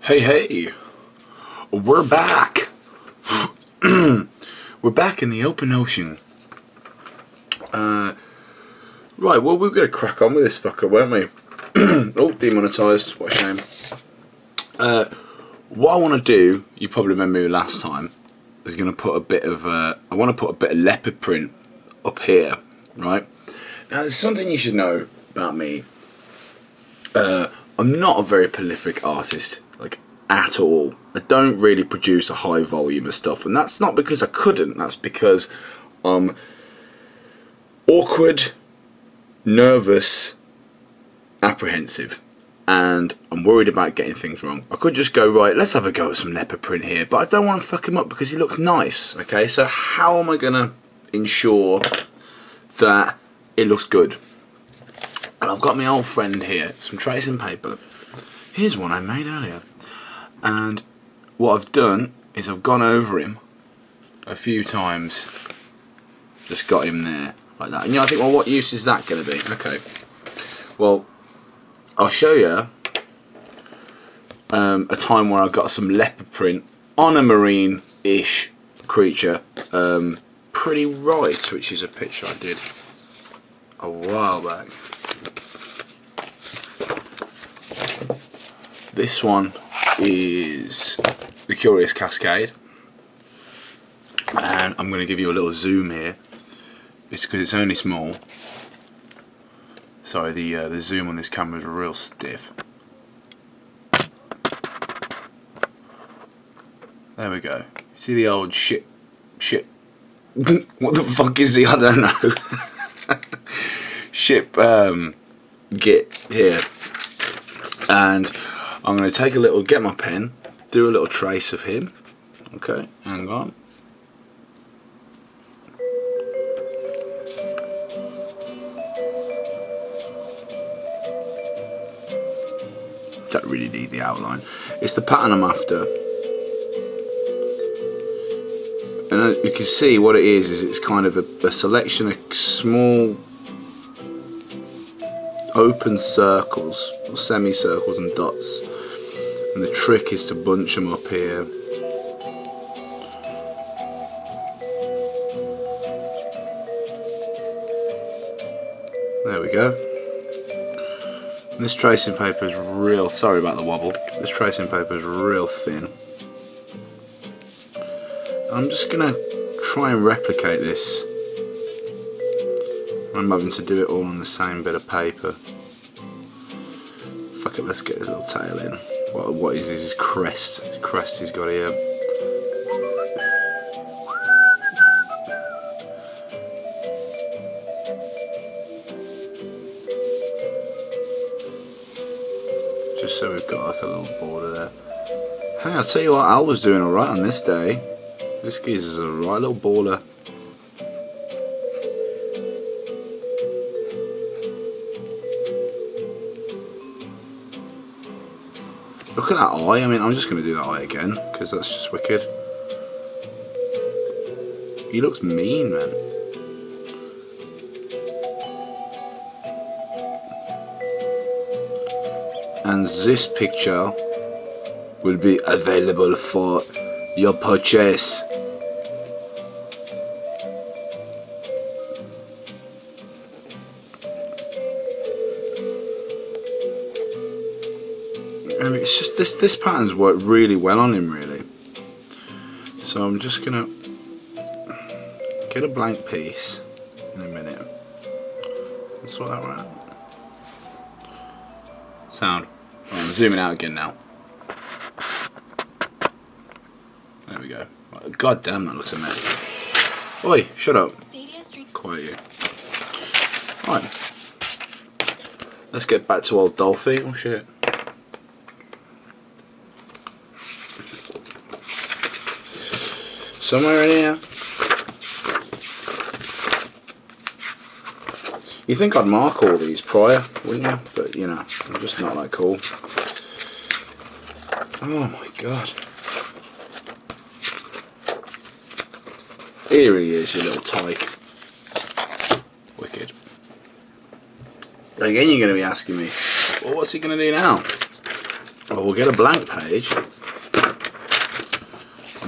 Hey, hey, we're back. We're back in the open ocean. Right, well, we're going to crack on with this fucker, weren't we? Oh, demonetised, what a shame. What I want to do, you probably remember me last time, is going to put a bit of, I want to put a bit of leopard print up here, right? Now, there's something you should know about me. I'm not a very prolific artist, like, at all. I don't really produce a high volume of stuff, and that's not because I couldn't, that's because I'm awkward, nervous, apprehensive, and I'm worried about getting things wrong. I could just go, right, let's have a go at some leopard print here, but I don't want to fuck him up because he looks nice, okay? So how am I going to ensure that it looks good? And I've got my old friend here, some tracing paper. Here's one I made earlier. And what I've done is I've gone over him a few times. Just got him there, like that. And you know, I think, well, what use is that going to be? Okay. Well, I'll show you a time where I got some leopard print on a marine-ish creature. Pretty right, which is a picture I did a while back. This one is the Curious Cascade, and I'm going to give you a little zoom here. It's because it's only small. Sorry, the zoom on this camera is real stiff. There we go. See the old shit. What the fuck is he? I don't know. Ship git here, and I'm going to take a little, get my pen, do a little trace of him. Okay, hang on. Don't really need the outline. It's the pattern I'm after. And you can see what it is it's kind of a selection of small open circles, or semicircles and dots, and the trick is to bunch them up here. There we go. And this tracing paper is real, sorry about the wobble, this tracing paper is real thin. I'm just going to try and replicate this. I'm having to do it all on the same bit of paper. Fuck it, let's get his little tail in. What is his crest? His crest he's got here. Just so we've got like a little border there. Hey, I'll tell you what, Al was doing alright on this day. This geezer's a right little baller. Look at that eye. I mean, I'm just going to do that eye again because that's just wicked. He looks mean, man. And this picture will be available for your purchase. I mean, it's just this pattern's worked really well on him, really. So I'm just gonna get a blank piece in a minute. Let's sort that out. Sound. Right, I'm zooming out again now. There we go. God damn, that looks a mess. Oi, shut up. Quiet you. Right. Let's get back to old Dolphy. Oh shit. Somewhere in here. You think I'd mark all these prior, wouldn't you? But you know, I'm just not that cool. Oh my god. Here he is, you little tyke. Wicked. Again, you're going to be asking me, well, what's he going to do now? Well, But we'll get a blank page and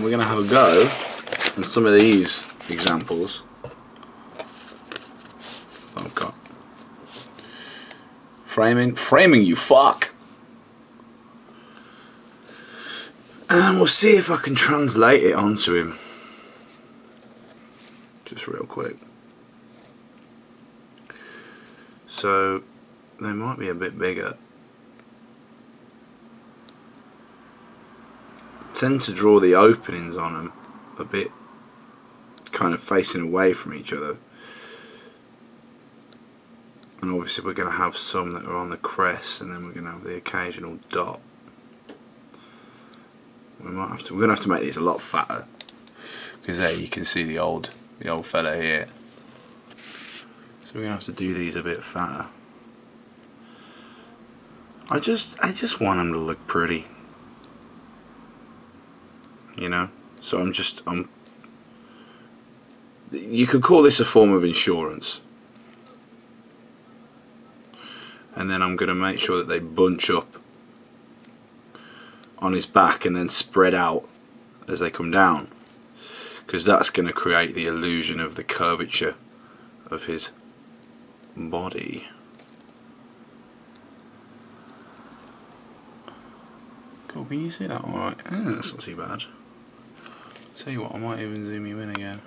we're going to have a go on some of these examples that I've got. Framing you fuck! And we'll see if I can translate it onto him. Just real quick. So, they might be a bit bigger. Tend to draw the openings on them a bit kind of facing away from each other. And obviously we're going to have some that are on the crest, and then we're going to have the occasional dot. We're going to have to make these a lot fatter, because there you can see the old fella here. So we're going to have to do these a bit fatter. I just want them to look pretty, you know. So you could call this a form of insurance. And then I'm going to make sure that they bunch up on his back and then spread out as they come down, because that's going to create the illusion of the curvature of his body. Cool, can you see that alright? That's not too bad. Tell you what, I might even zoom you in again.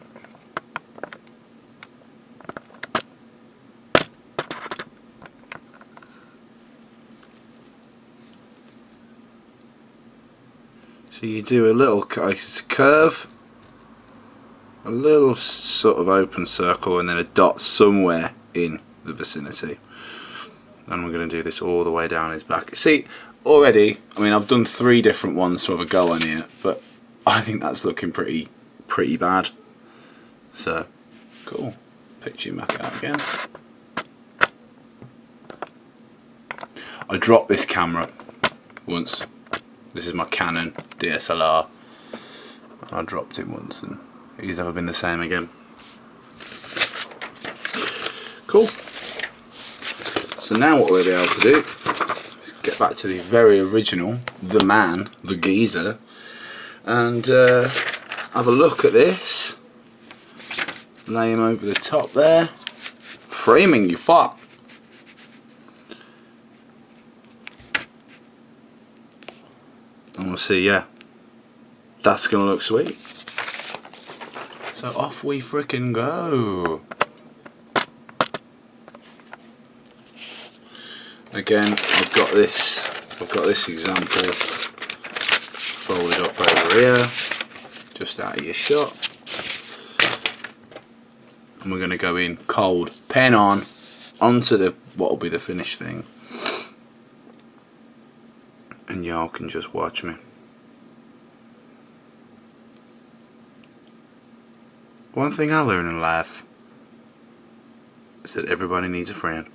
So you do a little curve, a little sort of open circle, and then a dot somewhere in the vicinity. And we're going to do this all the way down his back. See, already, I mean, I've done 3 different ones to have a go on here, but I think that's looking pretty bad. So, cool. Picture him back out again. I dropped this camera once. This is my Canon DSLR. I dropped it once and he's never been the same again. Cool. So now what we'll be able to do is get back to the very original, the man, the geezer, and have a look at this. Lay him over the top there. Framing you fuck. And we'll see, yeah, that's going to look sweet. So off we frickin' go. Again, I've got this example folded up over here, just out of your shot. And we're going to go in cold, pen on, onto what will be the finished thing. And y'all can just watch me. One thing I learned in life is that everybody needs a friend.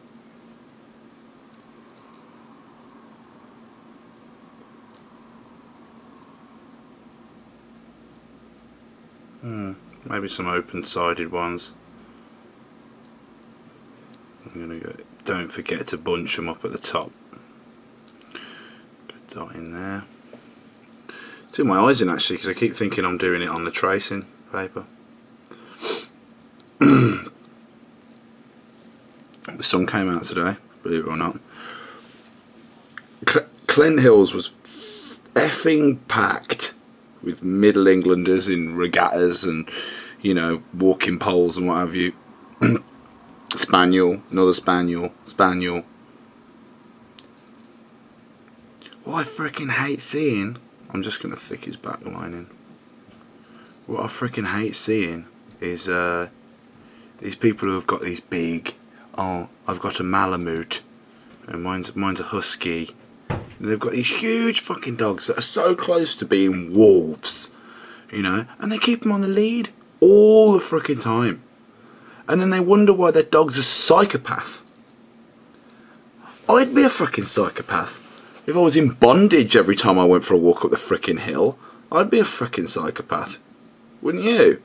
Maybe some open-sided ones. I'm gonna go. Don't forget to bunch them up at the top. Dot in there. Do my eyes in actually, because I keep thinking I'm doing it on the tracing paper. The sun came out today, believe it or not. Clint Hills was effing packed with Middle Englanders in regattas and, you know, walking poles and what have you. Spaniel, another spaniel. What I freaking hate seeing, I'm just going to thick his back line in. What I freaking hate seeing is these people who have got these big, oh, I've got a Malamute, and mine's a Husky. And they've got these huge fucking dogs that are so close to being wolves, you know, and they keep them on the lead all the freaking time. And then they wonder why their dog's a psychopath. I'd be a freaking psychopath. If I was in bondage every time I went for a walk up the frickin' hill, I'd be a frickin' psychopath. Wouldn't you?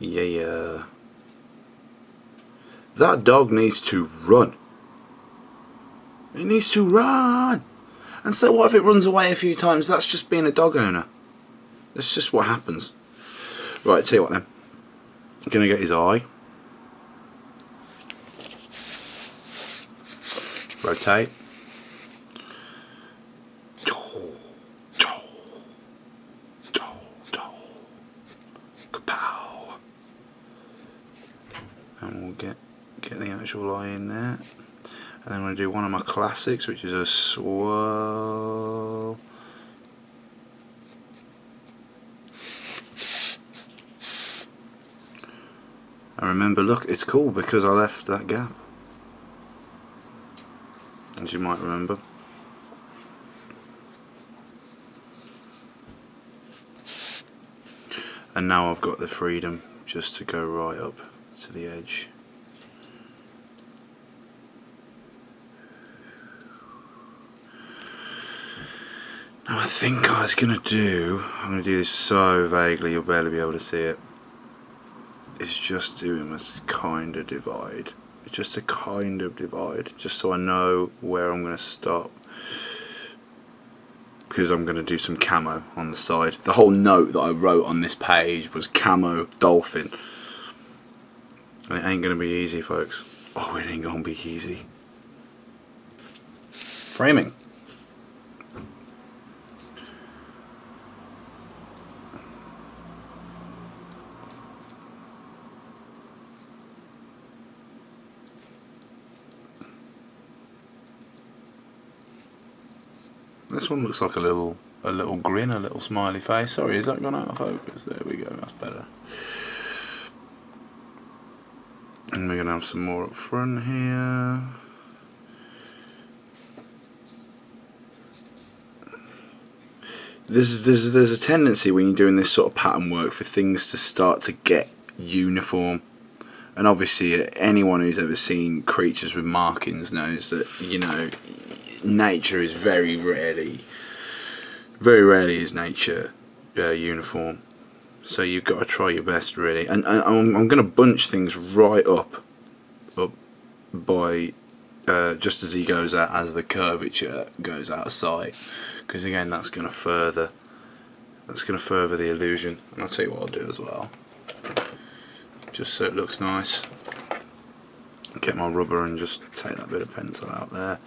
Yeah. That dog needs to run. It needs to run. And so what if it runs away a few times? That's just being a dog owner. That's just what happens. Right, tell you what then. I'm going to get his eye. Rotate. Kapow. And we'll get the actual eye in there. And then I'm going to do one of my classics, which is a swirl. And remember, look, it's cool because I left that gap, as you might remember. And now I've got the freedom just to go right up to the edge. Now I think I'm going to do this so vaguely you'll barely be able to see it. It's just doing a kind of divide. Just a kind of divide, just so I know where I'm going to stop. Because I'm going to do some camo on the side. The whole note that I wrote on this page was camo dolphin. And it ain't going to be easy, folks. Oh, it ain't going to be easy. Framing. This one looks like a little grin, a little smiley face. Sorry, is that gone out of focus? There we go, that's better. And we're going to have some more up front here. There's a tendency when you're doing this sort of pattern work for things to start to get uniform. And obviously anyone who's ever seen creatures with markings knows that, you know, nature is very rarely is nature uniform, so you've got to try your best really. And I'm going to bunch things right up by just as he goes out, as the curvature goes out of sight, because again that's going to further the illusion. And I'll tell you what I'll do as well, just so it looks nice. Get my rubber and just take that bit of pencil out there.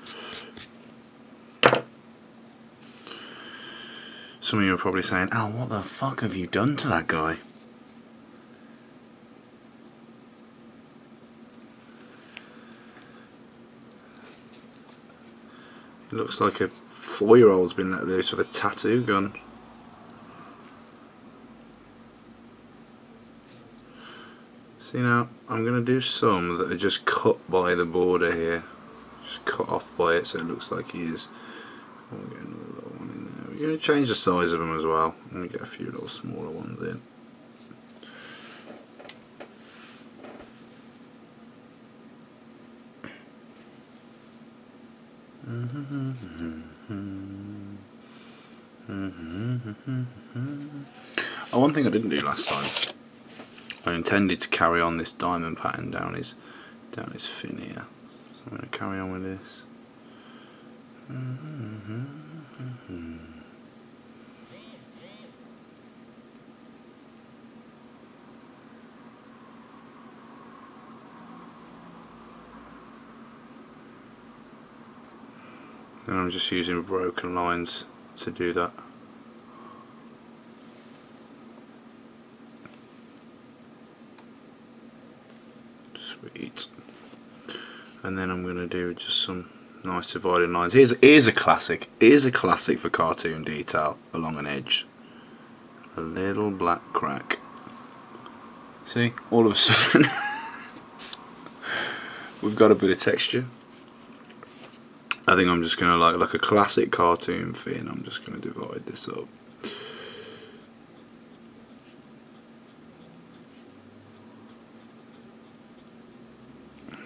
Some of you are probably saying, "Al, what the fuck have you done to that guy?" It looks like a 4-year-old's been let loose with a tattoo gun. See, now I'm going to do some that are just cut by the border here, just cut off by it, so it looks like he is. We'll get another little one in there. We're going to change the size of them as well. I'm going to get a few little smaller ones in. Oh, one thing I didn't do last time, I intended to carry on this diamond pattern down his fin here. So I'm going to carry on with this. And I'm just using broken lines to do that. Sweet. And then I'm going to do just some nice dividing lines. Here's a classic. Here's a classic for cartoon detail along an edge. A little black crack. See, all of a sudden we've got a bit of texture. I think I'm just going to like a classic cartoon fin. I'm just going to divide this up.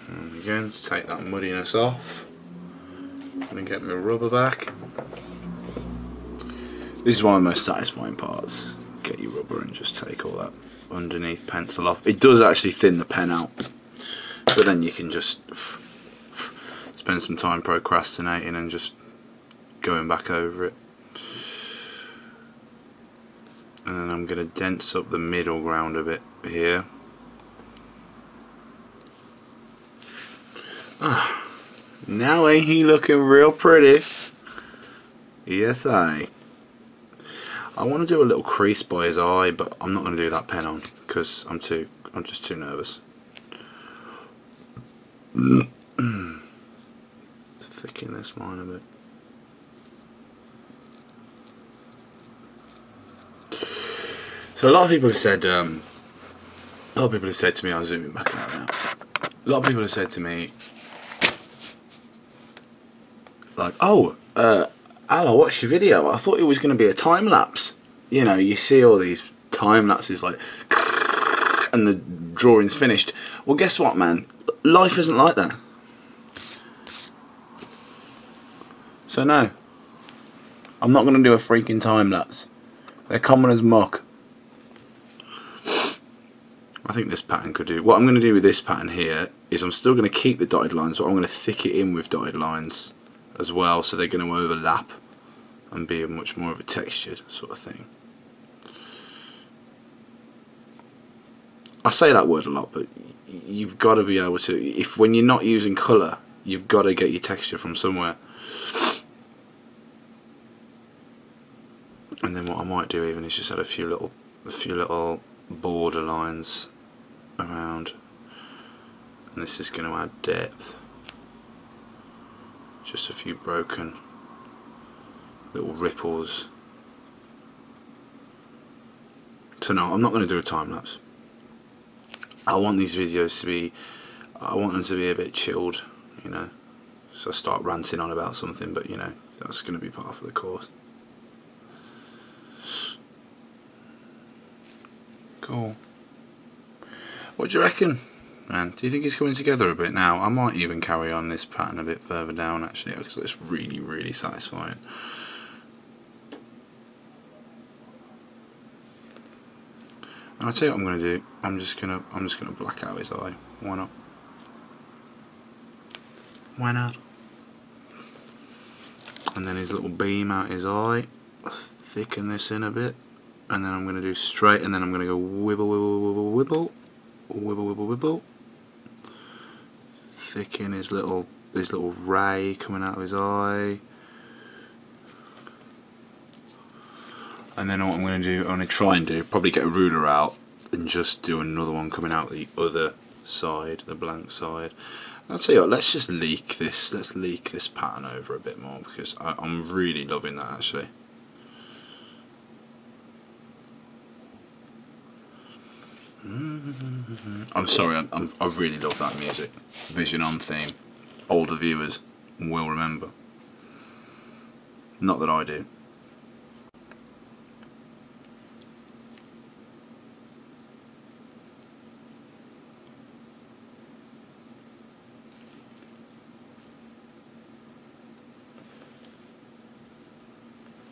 And again, to take that muddiness off. I'm going to get my rubber back. This is one of the most satisfying parts. Get your rubber and just take all that underneath pencil off. It does actually thin the pen out, but then you can just spend spend some time procrastinating and just going back over it. And then I'm going to dense up the middle ground a bit here. Now ain't he looking real pretty? Yes, I want to do a little crease by his eye, but I'm not going to do that pen on because I'm just too nervous. Thicken this line a bit. So a lot of people have said, to me, I'm zooming back out now. A lot of people have said to me, like, oh, Al, I watched your video. I thought it was going to be a time lapse. You know, you see all these time lapses like, and the drawing's finished. Well, guess what, man? Life isn't like that. So no, I'm not going to do a freaking time lapse. They're common as muck. I think this pattern could do. What I'm going to do with this pattern here is I'm still going to keep the dotted lines, but I'm going to thick it in with dotted lines as well, so they're going to overlap and be much more of a textured sort of thing. I say that word a lot, but you've got to be able to, when you're not using colour, you've got to get your texture from somewhere. And then what I might do even is just add a few little border lines around, and this is going to add depth. Just a few broken little ripples. So no, I'm not going to do a time lapse. I want these videos to be, I want them to be a bit chilled, you know. So I start ranting on about something, but you know, that's going to be part of the course. Cool. What do you reckon, man? Do you think it's coming together a bit now? I might even carry on this pattern a bit further down actually, because it's really, really satisfying. And I'll tell you what I'm going to do. I'm just gonna black out his eye. Why not? Why not? And then his little beam out his eye. Thicken this in a bit. And then I'm going to do straight, and then I'm going to go wibble, wibble, wibble, wibble, wibble, wibble, wibble. Thicken his little ray coming out of his eye. And then what I'm going to do, I'm going to try and do, probably get a ruler out and just do another one coming out the other side, the blank side. And I'll tell you what, let's just leak this. Let's leak this pattern over a bit more, because I'm really loving that actually. I'm sorry, I really love that music. Vision on theme. Older viewers will remember. Not that I do.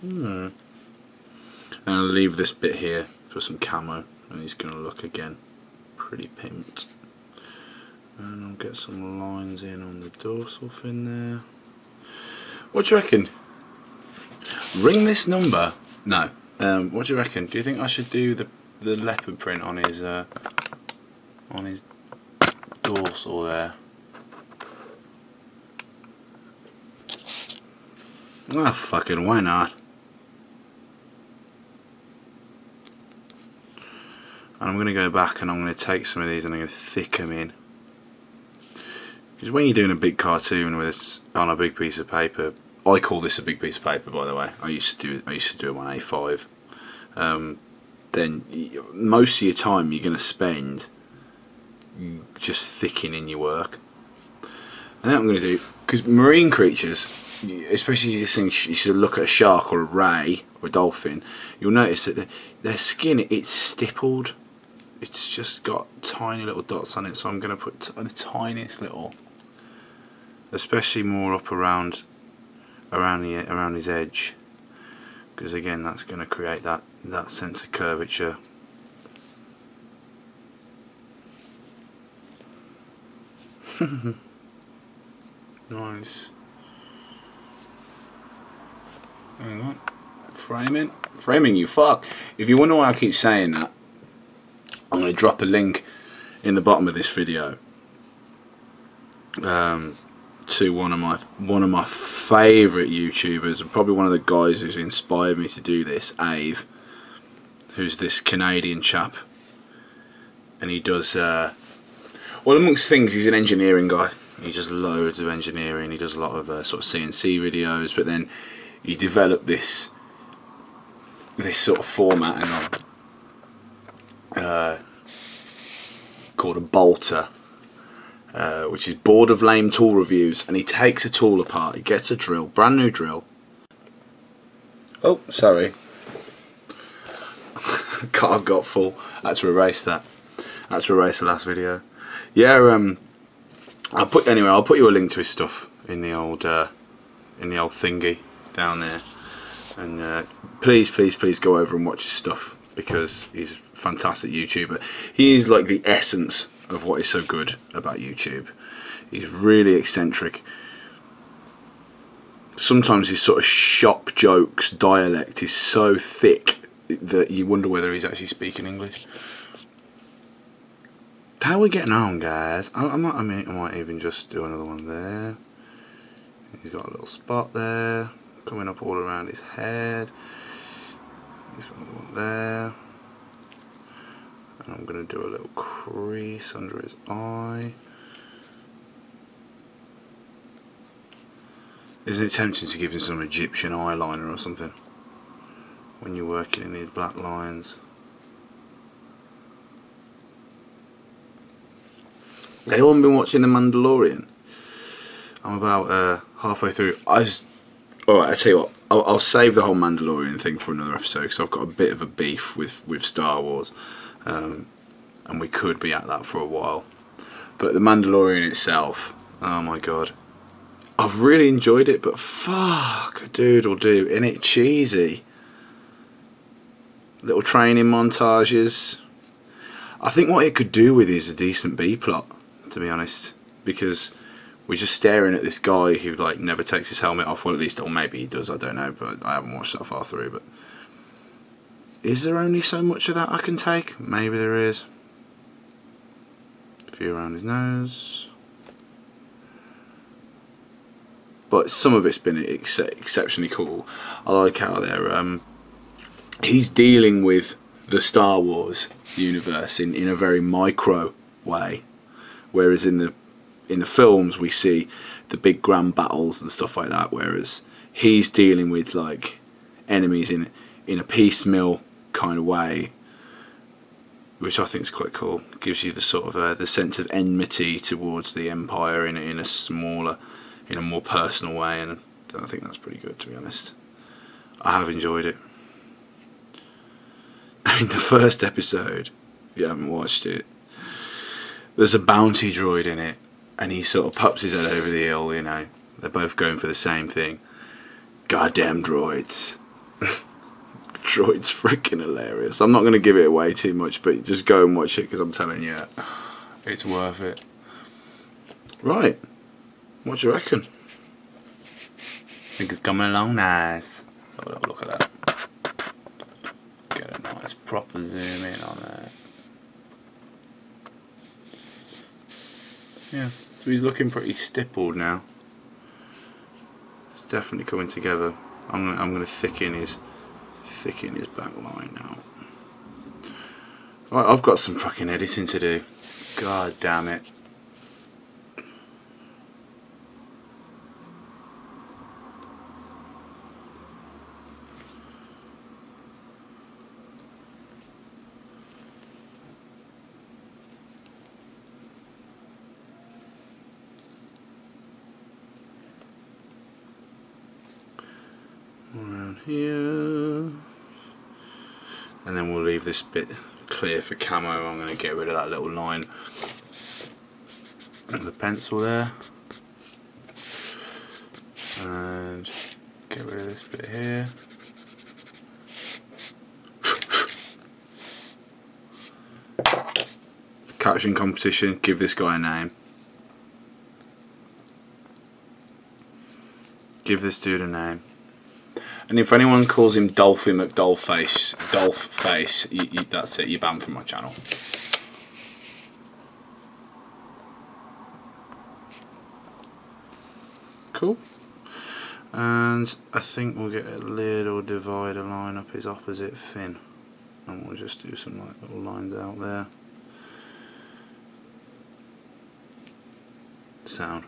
And I'll leave this bit here for some camo, and he's going to look again pretty pimped. And I'll get some lines in on the dorsal fin there. What do you reckon? Ring this number? No. What do you reckon? Do you think I should do the leopard print on his dorsal there? Ah, fucking why not? And I'm going to go back and I'm going to take some of these and I'm going to thick them in. Because when you're doing a big cartoon with on a big piece of paper, I call this a big piece of paper, by the way. I used to do it on A5. Then most of your time you're going to spend just thickening your work. And then I'm going to do, because marine creatures, especially you should look at a shark or a ray or a dolphin, you'll notice that their skin, it's stippled. It's just got tiny little dots on it, so I'm going to put the tiniest little, especially more up around his edge, because again that's going to create that sense of curvature. Nice. Hang on. Framing. Framing, you fuck. If you wonder why I keep saying that, I'm going to drop a link in the bottom of this video to one of my favourite YouTubers, and probably one of the guys who's inspired me to do this, Ave, who's this Canadian chap, and he does well, amongst things, he's an engineering guy. He does loads of engineering. He does a lot of sort of CNC videos, but then he developed this sort of format called a bolter, which is Board of Lame Tool Reviews, and he takes a tool apart. He gets a drill, brand new drill. Oh, sorry. Card got full. I had to erase that. I had to erase the last video. Yeah, I'll put you a link to his stuff in the old thingy down there, and please go over and watch his stuff, because he's a fantastic YouTuber. He is like the essence of what is so good about YouTube. He's really eccentric. Sometimes his sort of shop jokes dialect is so thick that you wonder whether he's actually speaking English. How are we getting on, guys? I might even just do another one there. He's got a little spot there coming up all around his head. He's got another one there. And I'm going to do a little crease under his eye. Isn't it tempting to give him some Egyptian eyeliner or something when you're working in these black lines? Has anyone been watching The Mandalorian? I'm about halfway through. Alright, I tell you what, I'll save the whole Mandalorian thing for another episode, because I've got a bit of a beef with Star Wars, and we could be at that for a while. But The Mandalorian itself, oh my god, I've really enjoyed it, but fuck a doodle do, isn't it cheesy? Little training montages. I think what it could do with is a decent B plot, to be honest, because we're just staring at this guy who like never takes his helmet off. Well, at least, or maybe he does, I don't know, but I haven't watched that far through. But is there only so much of that I can take? Maybe there is. A few around his nose, but some of it's been exceptionally cool. I like how they're he's dealing with the Star Wars universe in a very micro way, whereas in the films we see the big grand battles and stuff like that, whereas he's dealing with like enemies in a piecemeal kind of way, which I think is quite cool. It gives you the sort of the sense of enmity towards the Empire in a smaller, in a more personal way, and I think that's pretty good, to be honest. I have enjoyed it. I mean, the first episode, if you haven't watched it, there's a bounty droid in it, and he sort of pops his head over the hill, you know. They're both going for the same thing. Goddamn droids. Droid's freaking hilarious. I'm not going to give it away too much, but just go and watch it, because I'm telling you, it's worth it. Right. What do you reckon? I think it's coming along nice. Let's have a little look at that. Get a nice proper zoom in on that. Yeah, so he's looking pretty stippled now. It's definitely coming together. I'm gonna thicken his back line now. Right, I've got some fucking editing to do. God damn it. Around here, and then we'll leave this bit clear for camo. I'm going to get rid of that little line of the pencil there, and get rid of this bit here. Caption competition, give this guy a name. Give this dude a name. And if anyone calls him Dolphin McDolphace, that's it, you're banned from my channel. Cool. And I think we'll get a little divider line up his opposite fin. And we'll just do some like little lines out there. Sound.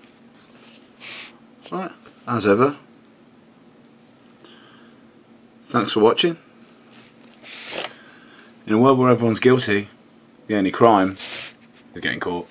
Right, as ever. Thanks for watching. In a world where everyone's guilty, the only crime is getting caught.